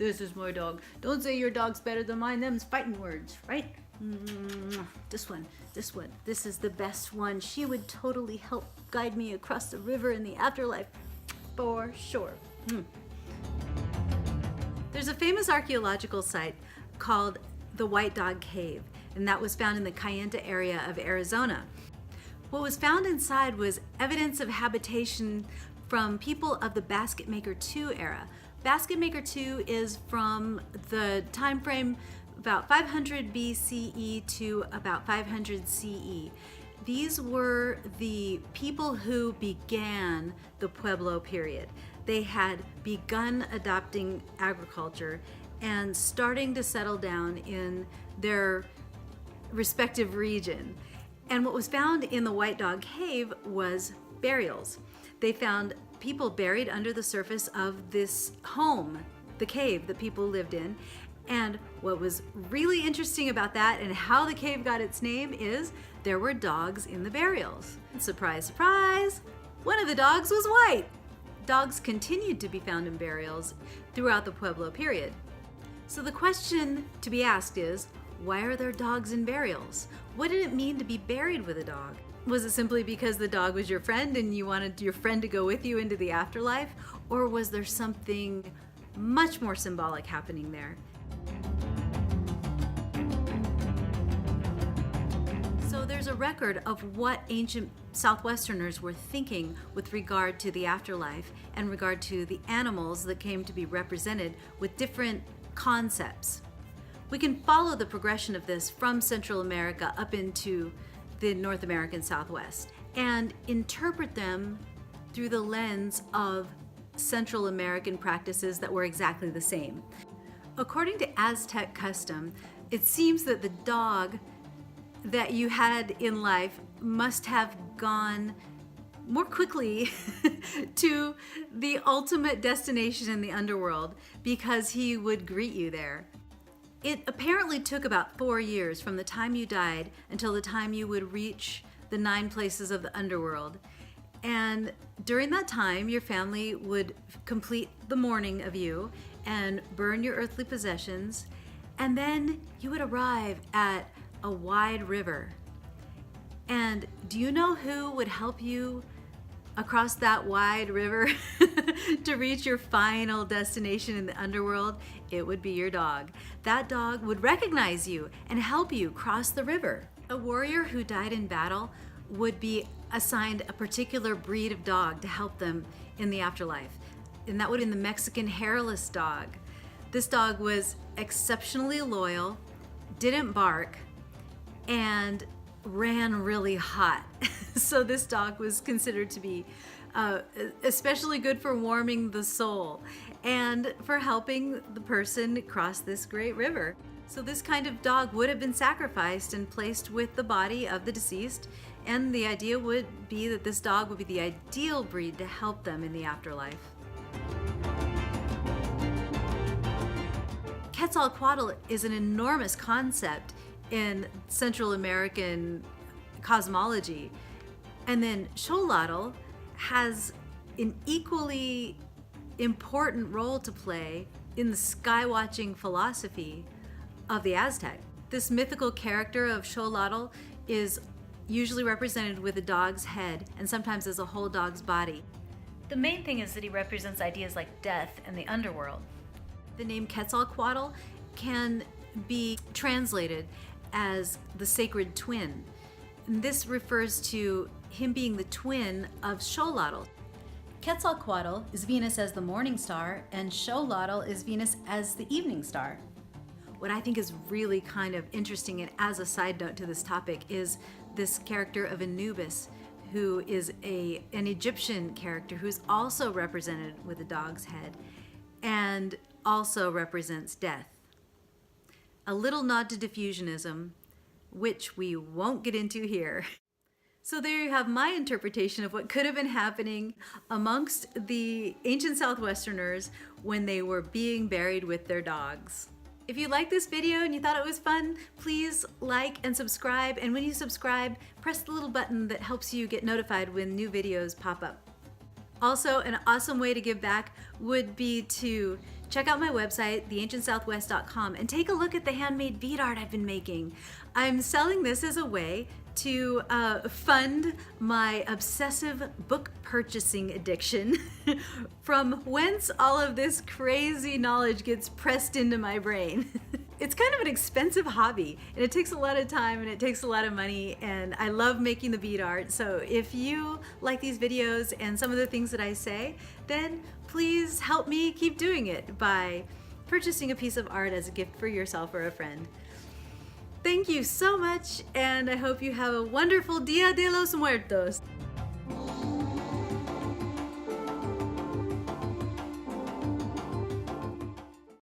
this is my dog. Don't say your dog's better than mine. Them's fighting words, right? This one. This is the best one. She would totally help guide me across the river in the afterlife, for sure. There's a famous archaeological site called the White Dog Cave, and that was found in the Kayenta area of Arizona. What was found inside was evidence of habitation from people of the Basket Maker II era. Basket Maker II is from the time frame about 500 BCE to about 500 CE. These were the people who began the Pueblo period. They had begun adopting agriculture and starting to settle down in their respective region. And what was found in the White Dog Cave was burials. They found people buried under the surface of this home, the cave that people lived in. And what was really interesting about that and how the cave got its name is there were dogs in the burials. And surprise, surprise, one of the dogs was white. Dogs continued to be found in burials throughout the Pueblo period. So the question to be asked is, why are there dogs in burials? What did it mean to be buried with a dog? Was it simply because the dog was your friend and you wanted your friend to go with you into the afterlife? Or was there something much more symbolic happening there? So there's a record of what ancient Southwesterners were thinking with regard to the afterlife and regard to the animals that came to be represented with different concepts. We can follow the progression of this from Central America up into the North American Southwest and interpret them through the lens of Central American practices that were exactly the same. According to Aztec custom, it seems that the dog that you had in life must have gone more quickly to the ultimate destination in the underworld because he would greet you there. It apparently took about 4 years from the time you died until the time you would reach the 9 places of the underworld. And during that time, your family would complete the mourning of you and burn your earthly possessions. And then you would arrive at a wide river. And do you know who would help you across that wide river to reach your final destination in the underworld? It would be your dog. That dog would recognize you and help you cross the river. A warrior who died in battle would be assigned a particular breed of dog to help them in the afterlife. And that would have been the Mexican hairless dog. This dog was exceptionally loyal, didn't bark, and ran really hot. So this dog was considered to be especially good for warming the soul and for helping the person cross this great river. So this kind of dog would have been sacrificed and placed with the body of the deceased, and the idea would be that this dog would be the ideal breed to help them in the afterlife. Quetzalcoatl is an enormous concept in Central American cosmology. And then Xolotl has an equally important role to play in the sky-watching philosophy of the Aztec. This mythical character of Xolotl is usually represented with a dog's head and sometimes as a whole dog's body. The main thing is that he represents ideas like death and the underworld. The name Quetzalcoatl can be translated as the sacred twin. And this refers to him being the twin of Xolotl. Quetzalcoatl is Venus as the morning star, and Xolotl is Venus as the evening star. What I think is really kind of interesting, and as a side note to this topic, is this character of Anubis, who is an Egyptian character who's also represented with a dog's head and also represents death. A little nod to diffusionism, which we won't get into here. So there you have my interpretation of what could have been happening amongst the ancient Southwesterners when they were being buried with their dogs. If you liked this video and you thought it was fun, please like and subscribe. And when you subscribe, press the little button that helps you get notified when new videos pop up. Also, an awesome way to give back would be to check out my website, theancientsouthwest.com, and take a look at the handmade bead art I've been making. I'm selling this as a way to fund my obsessive book purchasing addiction, from whence all of this crazy knowledge gets pressed into my brain. It's kind of an expensive hobby, and it takes a lot of time and it takes a lot of money, and I love making the bead art. So if you like these videos and some of the things that I say, then please help me keep doing it by purchasing a piece of art as a gift for yourself or a friend. Thank you so much, and I hope you have a wonderful Dia de los Muertos.